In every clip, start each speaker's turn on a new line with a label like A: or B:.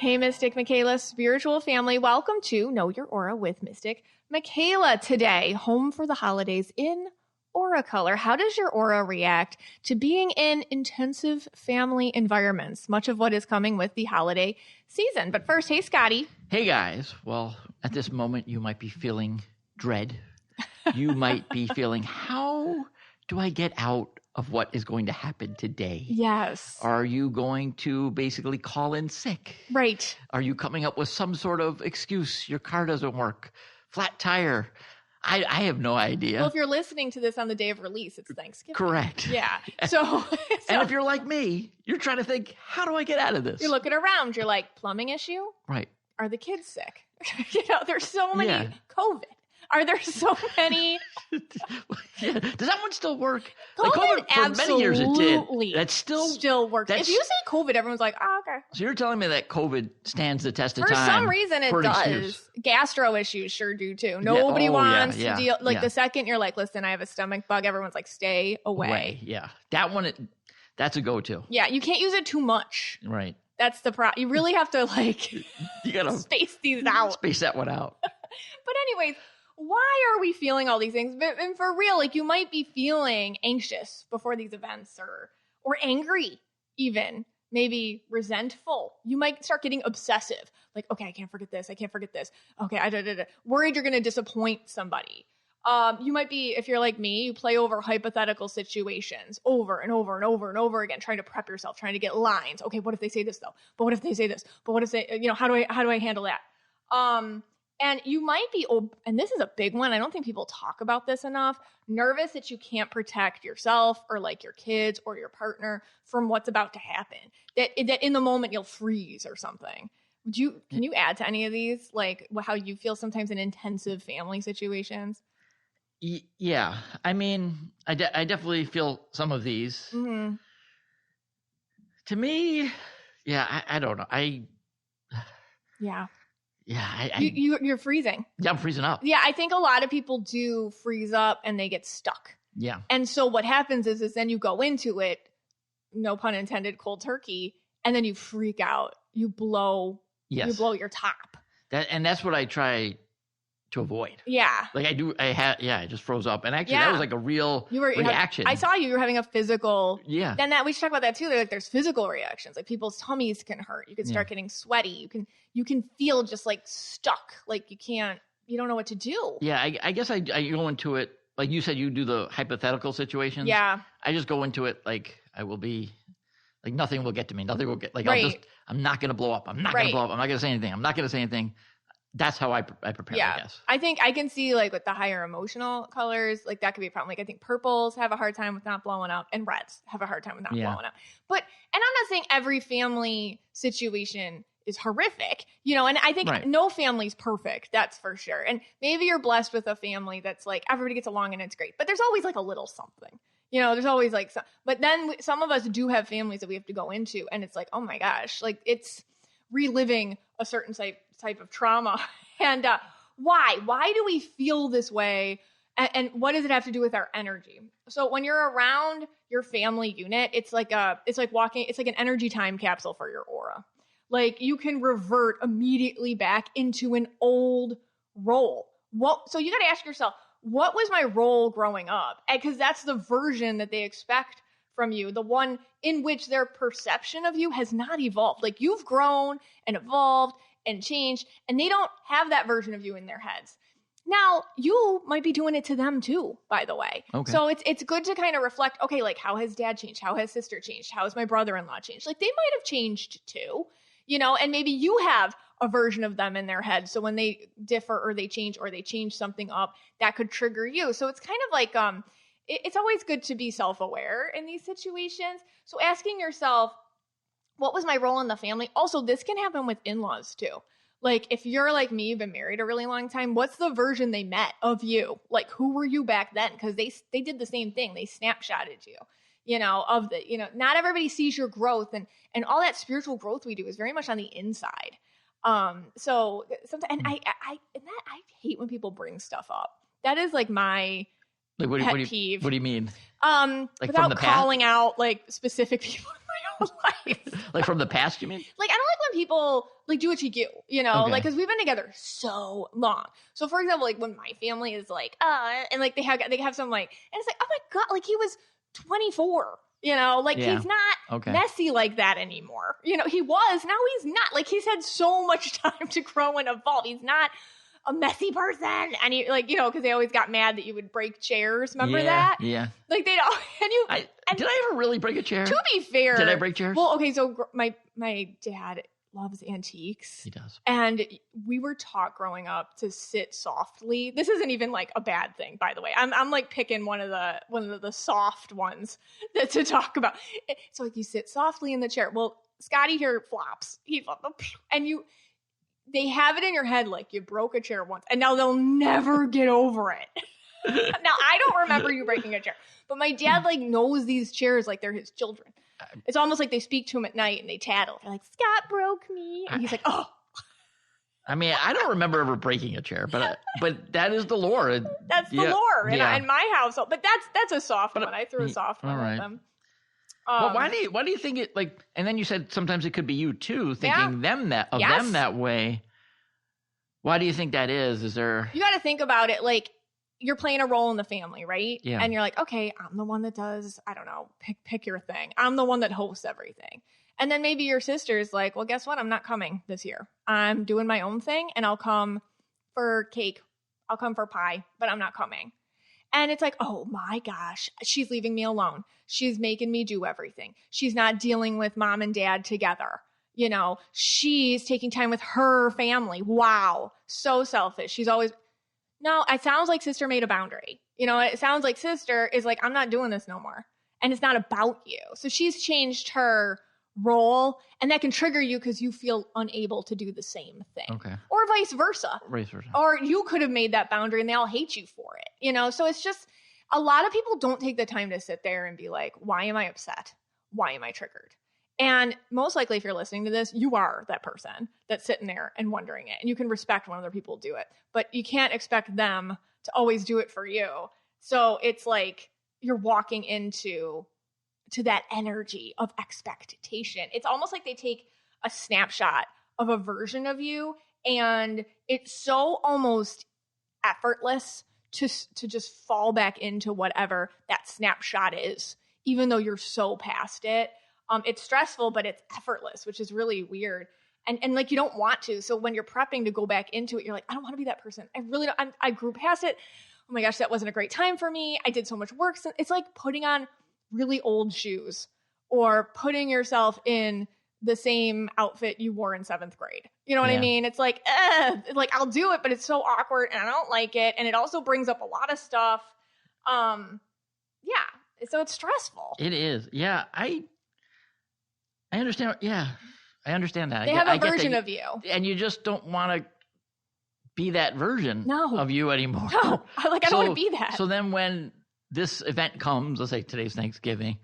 A: Hey, Mystic Michaela, spiritual family. Welcome to Know Your Aura with Mystic Michaela today. Home for the holidays in Aura Color. How does your aura react to being in intensive family environments? Much of what is coming with the holiday season. But first, hey, Scotty.
B: Hey, guys. Well, at this moment, you might be feeling dread. You might be feeling, how do I get out of what is going to happen today?
A: Yes.
B: Are you going to basically call in sick?
A: Right.
B: Are you coming up with some sort of excuse? Your car doesn't work. Flat tire. I have no idea.
A: Well, if you're listening to this on the day of release, it's Thanksgiving.
B: Correct.
A: Yeah. So
B: and if you're like me, you're trying to think, how do I get out of this?
A: You're looking around. You're like, plumbing issue?
B: Right.
A: Are the kids sick? There's so many COVID. Are there so many?
B: Yeah. Does that one still work?
A: COVID
B: for many years it did. That still
A: works. If you say COVID, everyone's like, oh, okay.
B: So you're telling me that COVID stands the test of time?
A: For some reason it does. Excuse. Gastro issues sure do too. Nobody wants to deal. The second you're like, listen, I have a stomach bug, everyone's like, stay away.
B: Yeah. That one, that's a go-to.
A: Yeah. You can't use it too much.
B: Right.
A: That's the problem. You really have to
B: you gotta
A: space these out.
B: Space that one out.
A: But anyways, why are we feeling all these things? And for real, you might be feeling anxious before these events or angry even, maybe resentful. You might start getting obsessive. Like, okay, I can't forget this. I can't forget this. Okay, worried you're going to disappoint somebody. You might be, if you're like me, you play over hypothetical situations over and over and over and over again, trying to prep yourself, trying to get lines. Okay, what if they say this though? But what if they say this? But what if they, how do I handle that? And you might be, and this is a big one, I don't think people talk about this enough, nervous that you can't protect yourself or like your kids or your partner from what's about to happen. That in the moment you'll freeze or something. Can you add to any of these? Like how you feel sometimes in intensive family situations?
B: Yeah. I mean, I definitely feel some of these.
A: Mm-hmm.
B: To me, yeah, I don't know.
A: Yeah.
B: Yeah,
A: you're freezing.
B: Yeah, I'm freezing up.
A: Yeah, I think a lot of people do freeze up and they get stuck.
B: Yeah.
A: And so what happens is then you go into it, no pun intended, cold turkey, and then you freak out. You blow your top.
B: That's what I try to avoid.
A: Yeah.
B: Like I just froze up. And actually that was like a real reaction.
A: I saw you were having a physical.
B: Yeah.
A: Then we should talk about that too. There's physical reactions. Like people's tummies can hurt. You can start getting sweaty. You can feel just like stuck. Like you don't know what to do.
B: Yeah. I guess I go into it. Like you said, you do the hypothetical situations.
A: Yeah.
B: I just go into it like I will be like, nothing will get to me. Nothing will get I'm not going to blow up. I'm not going to blow up. I'm not going to say anything. I'm not going to say anything. That's how I prepare, I guess.
A: I think I can see like with the higher emotional colors, like that could be a problem. Like I think purples have a hard time with not blowing up and reds have a hard time with not blowing up. But, and I'm not saying every family situation is horrific, and I think no family's perfect. That's for sure. And maybe you're blessed with a family that's like, everybody gets along and it's great, but there's always like a little something, there's always like some, but then some of us do have families that we have to go into and it's like, oh my gosh, like it's reliving a certain type of trauma. And why do we feel this way? And what does it have to do with our energy? So when you're around your family unit, it's like walking, it's like an energy time capsule for your aura. Like you can revert immediately back into an old role. So you got to ask yourself, what was my role growing up? Because that's the version that they expect from you, the one in which their perception of you has not evolved. Like you've grown and evolved and changed, and they don't have that version of you in their heads. Now, you might be doing it to them too, by the way. Okay. So it's good to kind of reflect, okay, like how has dad changed? How has sister changed? How has my brother-in-law changed? Like they might have changed too, and maybe you have a version of them in their head. So when they differ or they change something up, that could trigger you. So it's kind of like, it's always good to be self-aware in these situations. So asking yourself, what was my role in the family? Also, this can happen with in-laws too. Like if you're like me, you've been married a really long time, what's the version they met of you? Like who were you back then? Because they did the same thing. They snapshotted you, not everybody sees your growth and all that spiritual growth we do is very much on the inside. So sometimes, and I hate when people bring stuff up. That is like my pet peeve.
B: What do you mean?
A: Like without calling out like specific people in my own life.
B: Like from the past, you mean?
A: Like I don't like when people like do it to you, you know,
B: Okay.
A: like, cause we've been together so long. So for example, like when my family is like, and like they have some like, and it's like, oh my God, like he was 24, you know, like he's not messy like that anymore. You know, he was, now he's not. Like he's had so much time to grow and evolve. He's not a messy person. And he, like, you know, because they always got mad that you would break chairs. Remember that?
B: Yeah.
A: Like they don't.
B: Did I ever really break a chair?
A: To be fair,
B: did I break chairs?
A: Well, okay, so my dad loves antiques.
B: He does.
A: And we were taught growing up to sit softly. This isn't even like a bad thing, by the way. I'm like picking one of the soft ones to talk about. So like you sit softly in the chair. Well, Scotty here flops. They have it in your head like you broke a chair once, and now they'll never get over it. Now I don't remember you breaking a chair, but my dad like knows these chairs like they're his children. It's almost like they speak to him at night and they tattle. They're like, Scott broke me. And he's like, oh.
B: I mean, I don't remember ever breaking a chair, but that is the lore.
A: That's the lore in my household. But that's a soft one. I threw a soft one at them.
B: Well, why do you think it like? And then you said sometimes it could be you too, thinking them that way. Why do you think that is? Is there? You
A: got to think about it like you're playing a role in the family, right?
B: Yeah.
A: And you're like, okay, I'm the one that does, I don't know, pick your thing. I'm the one that hosts everything. And then maybe your sister's like, well, guess what? I'm not coming this year. I'm doing my own thing and I'll come for cake. I'll come for pie, but I'm not coming. And it's like, oh my gosh, she's leaving me alone. She's making me do everything. She's not dealing with mom and dad together. You know, she's taking time with her family. Wow. So selfish. She's always... No, it sounds like sister made a boundary. You know, it sounds like sister is like, I'm not doing this no more. And it's not about you. So she's changed her role, and that can trigger you because you feel unable to do the same thing.
B: Okay.
A: Or vice versa. Or you could have made that boundary and they all hate you for it. You know, so it's just a lot of people don't take the time to sit there and be like, why am I upset? Why am I triggered? And most likely, if you're listening to this, you are that person that's sitting there and wondering it. And you can respect when other people do it. But you can't expect them to always do it for you. So it's like you're walking into that energy of expectation. It's almost like they take a snapshot of a version of you. And it's so almost effortless to just fall back into whatever that snapshot is, even though you're so past it. It's stressful, but it's effortless, which is really weird. And like, you don't want to. So when you're prepping to go back into it, you're like, I don't want to be that person. I really don't. I grew past it. Oh my gosh, that wasn't a great time for me. I did so much work. So it's like putting on really old shoes or putting yourself in the same outfit you wore in 7th grade. You know what I mean? It's like, I'll do it, but it's so awkward and I don't like it. And it also brings up a lot of stuff. So it's stressful.
B: It is. Yeah. I understand. Yeah, I understand that.
A: They have a version of you.
B: And you just don't want to be that version of you anymore.
A: No, I don't want to be that.
B: So then when this event comes, let's say today's Thanksgiving,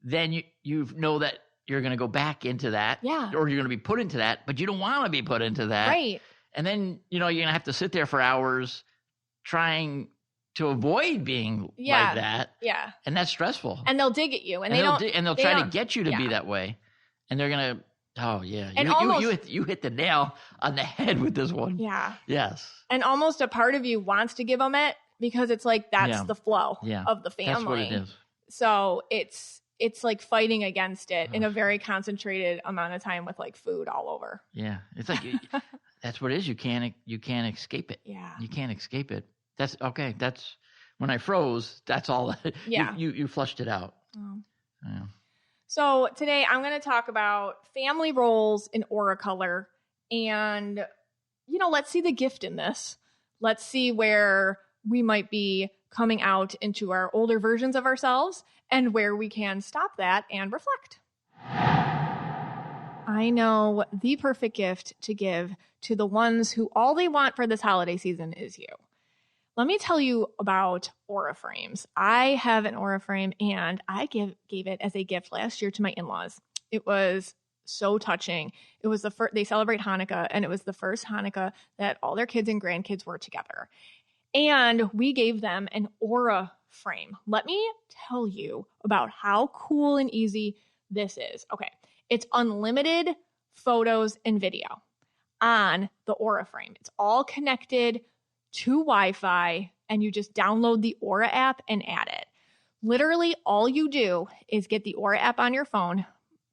B: then you know that you're going to go back into that.
A: Yeah.
B: Or you're going to be put into that, but you don't want to be put into that.
A: Right.
B: And then, you're going to have to sit there for hours trying to avoid being like that.
A: Yeah.
B: And that's stressful.
A: And they'll dig at you. And
B: they'll try to get you to be that way. And they're going to, oh, yeah.
A: And
B: you hit the nail on the head with this one.
A: Yeah.
B: Yes.
A: And almost a part of you wants to give them it because it's like that's the flow of the family.
B: That's what it is.
A: So it's like fighting against it in a very concentrated amount of time with like food all over.
B: Yeah. It's like, that's what it is. You can't escape it.
A: Yeah.
B: You can't escape it. That's okay. That's when I froze. That's all.
A: Yeah.
B: You flushed it out.
A: Oh.
B: Yeah.
A: So today I'm going to talk about family roles in aura color. And, let's see the gift in this. Let's see where we might be coming out into our older versions of ourselves and where we can stop that and reflect. I know the perfect gift to give to the ones who all they want for this holiday season is you. Let me tell you about aura frames. I have an aura frame and I gave it as a gift last year to my in-laws. It was so touching. It was they celebrate Hanukkah, and it was the first Hanukkah that all their kids and grandkids were together. And we gave them an aura frame. Let me tell you about how cool and easy this is. Okay. It's unlimited photos, and video on the Aura frame. It's all connected to Wi-Fi, and you just download the Aura app and add it. Literally, all you do is get the Aura app on your phone,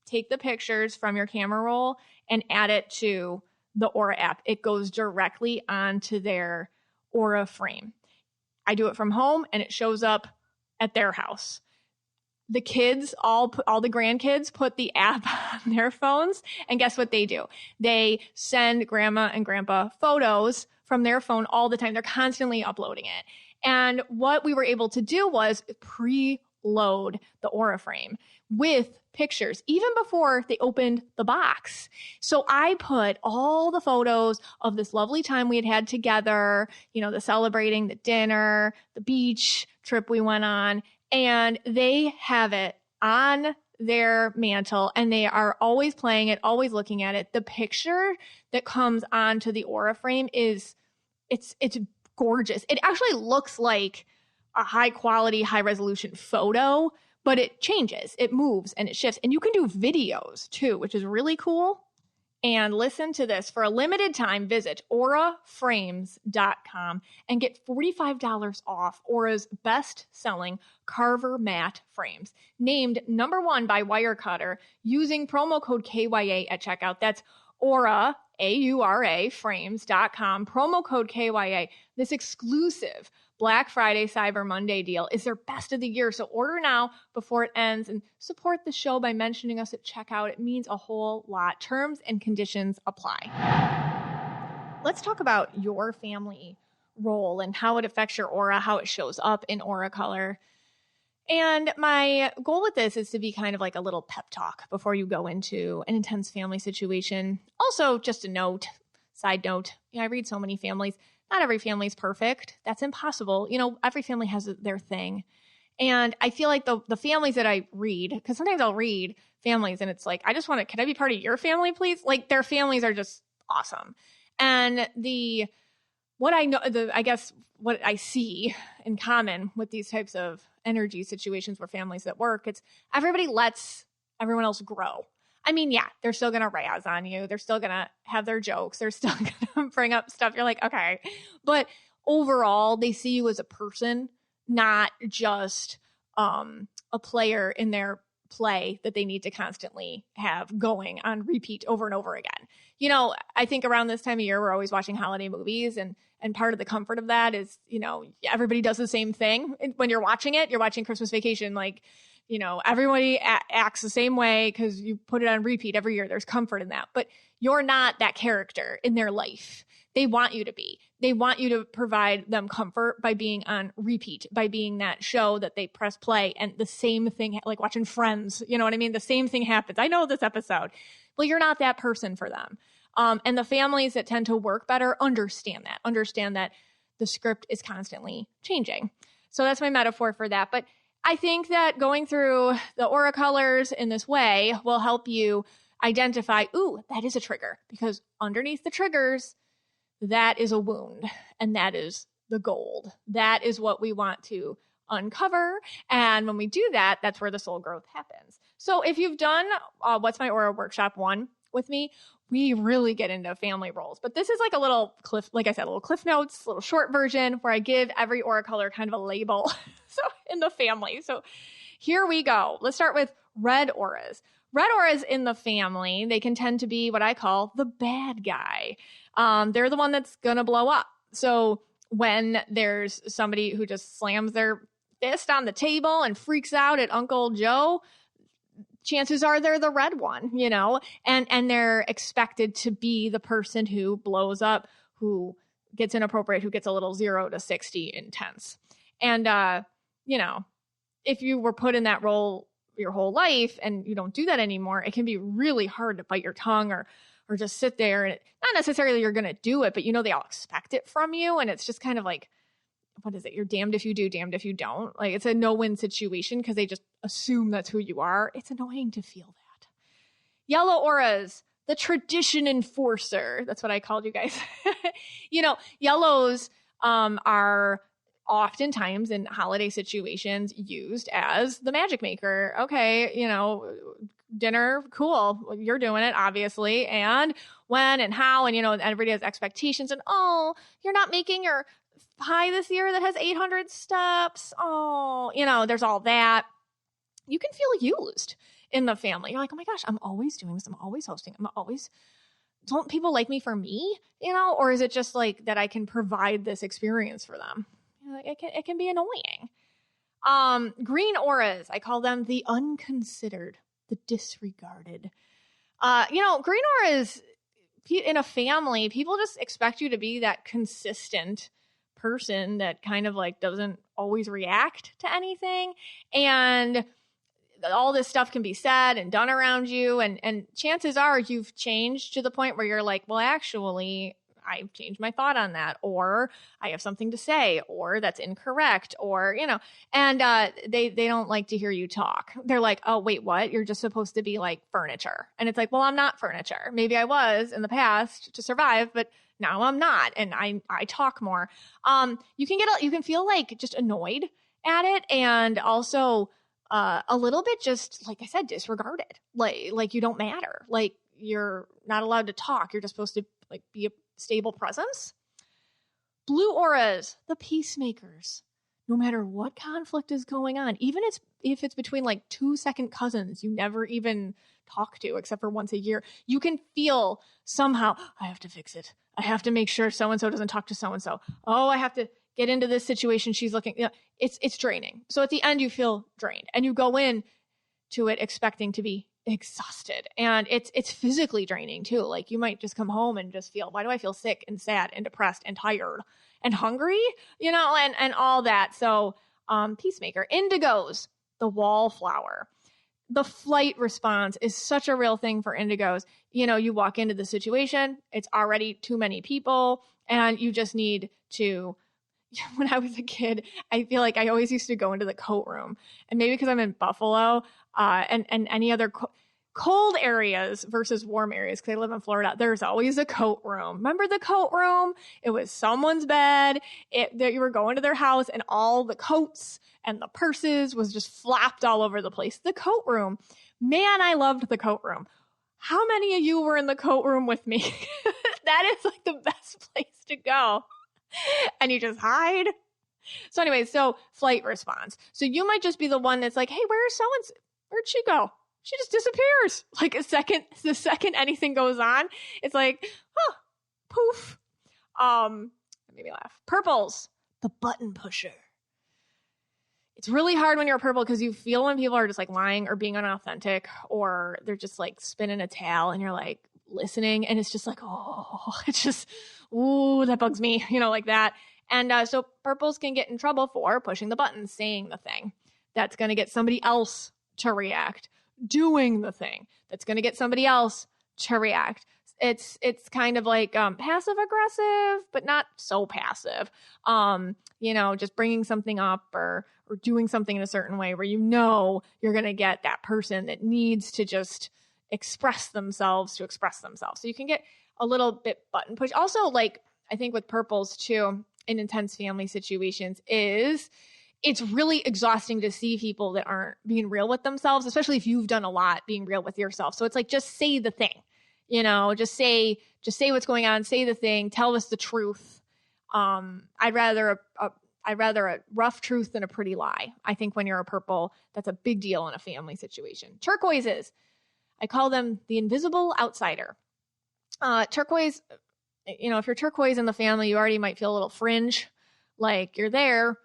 A: take the pictures from your camera roll, and add it to the Aura app. It goes directly onto their Aura frame. I do it from home, and it shows up at their house. The kids, all the grandkids, put the app on their phones, and guess what they do? They send grandma and grandpa photos from their phone all the time. They're constantly uploading it. And what we were able to do was preload the Aura frame with pictures, even before they opened the box. So I put all the photos of this lovely time we had together, the celebrating, the dinner, the beach trip we went on, and they have it on their mantle, and they are always playing it, always looking at it. The picture that comes onto the Aura frame it's gorgeous. It actually looks like a high quality, high resolution photo, but it changes, it moves, and it shifts. And you can do videos too, which is really cool. And listen to this. For a limited time, visit auraframes.com and get $45 off Aura's best-selling Carver matte frames, named #1 by Wirecutter, using promo code KYA at checkout. That's Aura, AURA, frames.com, promo code KYA. This exclusive Black Friday, Cyber Monday deal is their best of the year. So order now before it ends and support the show by mentioning us at checkout. It means a whole lot. Terms and conditions apply. Let's talk about your family role and how it affects your aura, how it shows up in Aura Color. And my goal with this is to be kind of like a little pep talk before you go into an intense family situation. Also, just a side note, I read so many families. Not every family is perfect. That's impossible. Every family has their thing. And I feel like the families that I read, because sometimes I'll read families and it's like, can I be part of your family, please? Like, their families are just awesome. And what I see in common with these types of energy situations where families that work, it's everybody lets everyone else grow. I mean, yeah, they're still going to razz on you. They're still going to have their jokes. They're still going to bring up stuff. You're like, okay. But overall, they see you as a person, not just a player in their play that they need to constantly have going on repeat over and over again. I think around this time of year, we're always watching holiday movies, and part of the comfort of that is, everybody does the same thing. When you're watching it, you're watching Christmas Vacation, like, everybody acts the same way because you put it on repeat every year. There's comfort in that, but you're not that character in their life. They want you to be. They want you to provide them comfort by being on repeat, by being that show that they press play and the same thing, like watching Friends, you know what I mean? The same thing happens. I know this episode. Well, you're not that person for them. And the families that tend to work better understand that the script is constantly changing. So that's my metaphor for that. But I think that going through the Aura colors in this way will help you identify, ooh, that is a trigger, because underneath the triggers, that is a wound, and that is the gold. That is what we want to uncover. And when we do that, that's where the soul growth happens. So if you've done What's My Aura Workshop 1 with me, we really get into family roles. But this is like a little cliff, like I said, a little cliff notes, a little short version where I give every aura color kind of a label so in the family. So here we go. Let's start with red auras. Red auras in the family, they can tend to be what I call the bad guy. They're the one that's going to blow up. So when there's somebody who just slams their fist on the table and freaks out at Uncle Joe, chances are they're the red one, and they're expected to be the person who blows up, who gets inappropriate, who gets a little 0 to 60 intense. And, if you were put in that role your whole life and you don't do that anymore, it can be really hard to bite your tongue or just sit there, and not necessarily you're going to do it, but they all expect it from you. And it's just kind of like, what is it? You're damned if you do, damned if you don't. Like, it's a no-win situation because they just assume that's who you are. It's annoying to feel that. Yellow auras, the tradition enforcer. That's what I called you guys. Yellows are oftentimes in holiday situations used as the magic maker. Okay, dinner, cool. Well, you're doing it, obviously. And when and how, and, everybody has expectations. And, oh, you're not making your pie this year that has 800 steps. Oh, there's all that. You can feel used in the family. You're like, oh my gosh, I'm always doing this. I'm always hosting. Don't people like me for me, or is it just like that I can provide this experience for them? It can be annoying. Green auras, I call them the unconsidered, the disregarded. Green auras in a family, people just expect you to be that consistent person that kind of like doesn't always react to anything. And all this stuff can be said and done around you. And chances are you've changed to the point where you're like, well, actually, I've changed my thought on that, or I have something to say, or that's incorrect, or, and they don't like to hear you talk. They're like, oh, wait, what? You're just supposed to be like furniture. And it's like, well, I'm not furniture. Maybe I was in the past to survive, but now I'm not. And I talk more. You can feel like just annoyed at it. And also a little bit just, like I said, disregarded, like you don't matter. Like you're not allowed to talk. You're just supposed to like be a stable presence. Blue auras, the peacemakers. No matter what conflict is going on, even if it's between like 2 second cousins you never even talk to except for once a year, you can feel somehow, I have to fix it. I have to make sure so-and-so doesn't talk to so-and-so. Oh, I have to get into this situation. She's looking, it's draining. So at the end you feel drained and you go in to it expecting to be exhausted, and it's physically draining too. Like you might just come home and just feel, why do I feel sick and sad and depressed and tired and hungry, and all that. So peacemaker. Indigos, the wallflower. The flight response is such a real thing for indigos. You walk into the situation, it's already too many people, and you just need to. When I was a kid, I feel like I always used to go into the coat room, and maybe because I'm in Buffalo and any other cold areas versus warm areas, because I live in Florida, there's always a coat room. Remember the coat room? It was someone's bed. You were going to their house, and all the coats and the purses was just flopped all over the place. The coat room. Man, I loved the coat room. How many of you were in the coat room with me? That is like the best place to go. And you just hide. So anyway, flight response. So you might just be the one that's like, hey, where's so-and-so? Where'd she go? She just disappears. Like the second anything goes on, it's like, oh, poof. Made me laugh. Purples, the button pusher. It's really hard when you're a purple because you feel when people are just like lying or being unauthentic, or they're just like spinning a towel and you're like listening, and it's just like, oh, it's just, ooh, that bugs me, like that. And so purples can get in trouble for pushing the button, saying the thing that's going to get somebody else to react, doing the thing that's going to get somebody else to react. It's kind of like passive aggressive, but not so passive. Just bringing something up or doing something in a certain way where you're going to get that person that needs to just express themselves. So you can get a little bit button push. Also, like I think with purples too, in intense family situations, is it's really exhausting to see people that aren't being real with themselves, especially if you've done a lot being real with yourself. So it's like, just say the thing, just say what's going on, say the thing, tell us the truth. I'd rather a rough truth than a pretty lie. I think when you're a purple, that's a big deal in a family situation. Turquoises, I call them the invisible outsider. Turquoise, if you're turquoise in the family, you already might feel a little fringe, like you're there,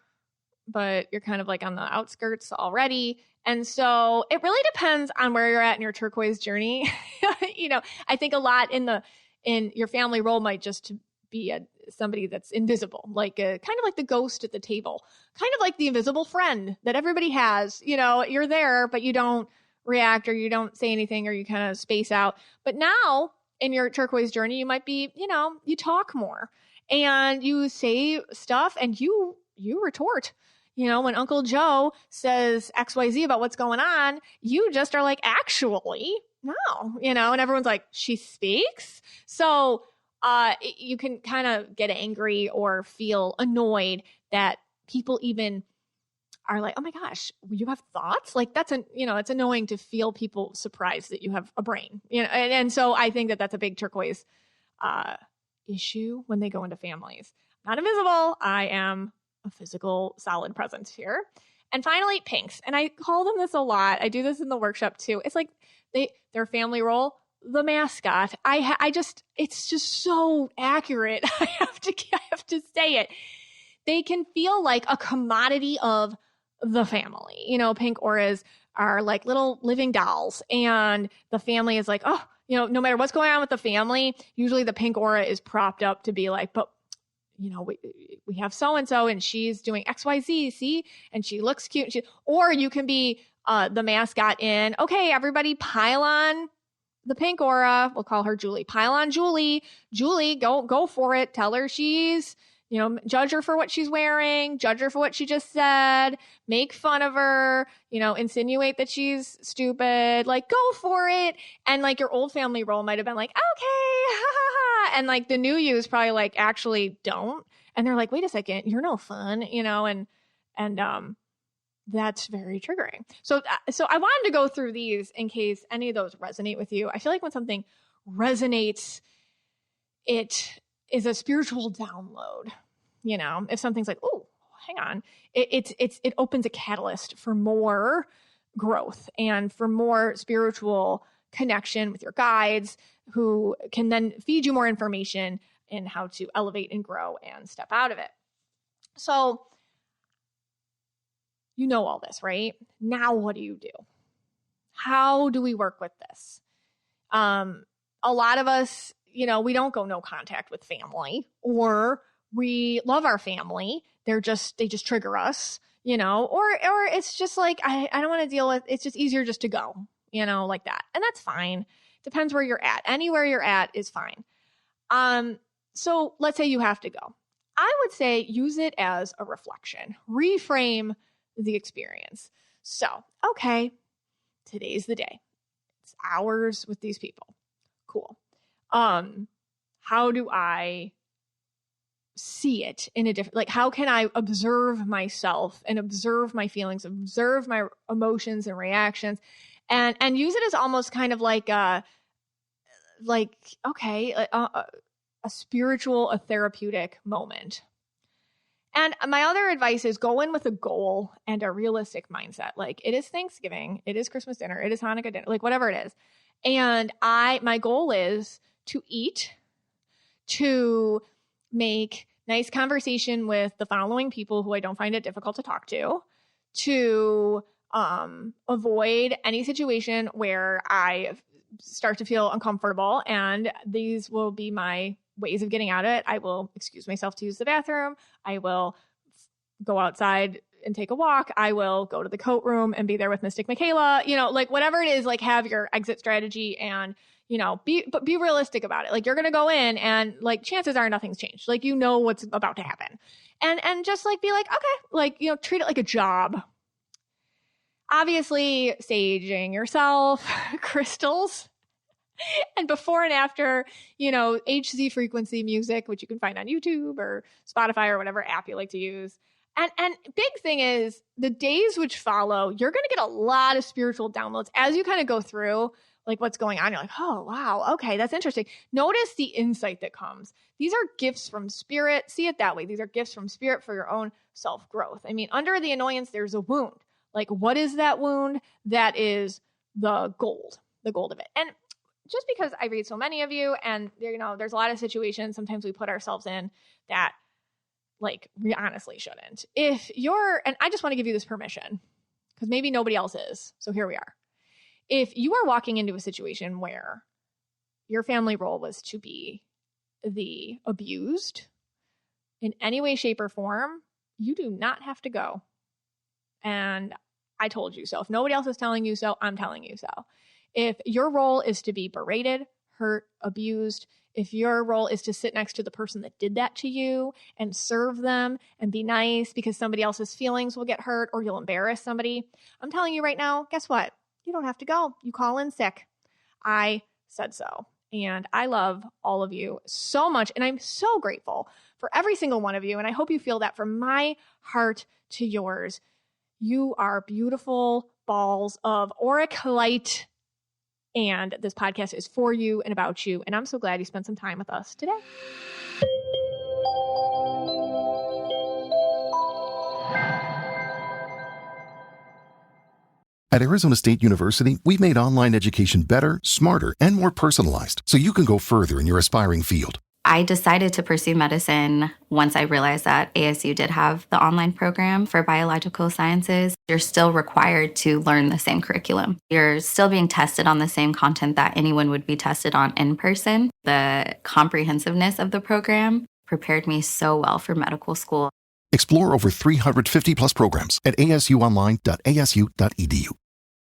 A: but you're kind of like on the outskirts already. And so it really depends on where you're at in your turquoise journey. I think a lot in your family role might just be somebody that's invisible, like kind of like the ghost at the table, kind of like the invisible friend that everybody has. You're there, but you don't react or you don't say anything, or you kind of space out. But now in your turquoise journey, you might be, you talk more and you say stuff and you retort. When Uncle Joe says XYZ about what's going on, you just are like, actually, no, and everyone's like, she speaks. So you can kind of get angry or feel annoyed that people even are like, oh my gosh, you have thoughts? Like that's it's annoying to feel people surprised that you have a brain, and so I think that that's a big turquoise issue when they go into families. Not invisible. I am a physical solid presence here. And finally, pinks. And I call them this a lot. I do this in the workshop too. It's like their family role, the mascot. It's just so accurate. I have to say it. They can feel like a commodity of the family. Pink auras are like little living dolls, and the family is like, oh, no matter what's going on with the family, usually the pink aura is propped up to be like, but we have so-and-so and she's doing XYZ, see? And she looks cute. Or you can be the mascot in, okay, everybody pile on the pink aura. We'll call her Julie. Pile on Julie. Julie, go for it. Tell her she's, judge her for what she's wearing, judge her for what she just said, make fun of her, insinuate that she's stupid, like go for it. And like your old family role might have been like, okay, ha ha ha. And like the new you is probably like, actually don't. And they're like, wait a second, you're no fun, and that's very triggering. So I wanted to go through these in case any of those resonate with you. I feel like when something resonates, it is a spiritual download. If something's like, oh, hang on, it opens a catalyst for more growth and for more spiritual connection with your guides, who can then feed you more information in how to elevate and grow and step out of it. So all this, right? Now what do you do? How do we work with this? A lot of us, we don't go no contact with family, or we love our family. They just trigger us, or it's just like, I don't want to deal with, it's just easier just to go, like that. And that's fine. Depends where you're at. Anywhere you're at is fine. So let's say you have to go. I would say use it as a reflection, reframe the experience. So, okay, today's the day. It's hours with these people. Cool. How do I see it in a different, like, how can I observe myself and observe my feelings, observe my emotions and reactions, and use it as almost kind of like a spiritual, a therapeutic moment. And my other advice is go in with a goal and a realistic mindset. Like, it is Thanksgiving, it is Christmas dinner, it is Hanukkah dinner, like whatever it is. And my goal is to eat, to make nice conversation with the following people who I don't find it difficult to talk to avoid any situation where I start to feel uncomfortable. And these will be my ways of getting out of it. I will excuse myself to use the bathroom. I will go outside and take a walk. I will go to the coat room and be there with Mystic Michaela, like whatever it is, like have your exit strategy and, but be realistic about it. Like, you're going to go in and like chances are nothing's changed. Like, what's about to happen, and just like be like, okay, like, treat it like a job. Obviously saging yourself, crystals, and before and after, HZ frequency music, which you can find on YouTube or Spotify or whatever app you like to use. And big thing is the days which follow, you're going to get a lot of spiritual downloads as you kind of go through like what's going on. You're like, oh, wow. Okay. That's interesting. Notice the insight that comes. These are gifts from spirit. See it that way. These are gifts from spirit for your own self-growth. I mean, under the annoyance, there's a wound. Like, what is that wound? That is the gold of it. And just because I read so many of you and there's a lot of situations sometimes we put ourselves in that like we honestly shouldn't. And I just want to give you this permission because maybe nobody else is. So here we are. If you are walking into a situation where your family role was to be the abused in any way, shape, or form, you do not have to go. And I told you so. If nobody else is telling you so, I'm telling you so. If your role is to be berated, hurt, abused, if your role is to sit next to the person that did that to you and serve them and be nice because somebody else's feelings will get hurt or you'll embarrass somebody, I'm telling you right now, guess what? You don't have to go. You call in sick. I said so. And I love all of you so much. And I'm so grateful for every single one of you. And I hope you feel that from my heart to yours. You are beautiful balls of auric light. And this podcast is for you and about you. And I'm so glad you spent some time with us today.
C: At Arizona State University, we've made online education better, smarter, and more personalized, so you can go further in your aspiring field.
D: I decided to pursue medicine once I realized that ASU did have the online program for biological sciences. You're still required to learn the same curriculum. You're still being tested on the same content that anyone would be tested on in person. The comprehensiveness of the program prepared me so well for medical school.
C: Explore over 350 plus programs at asuonline.asu.edu.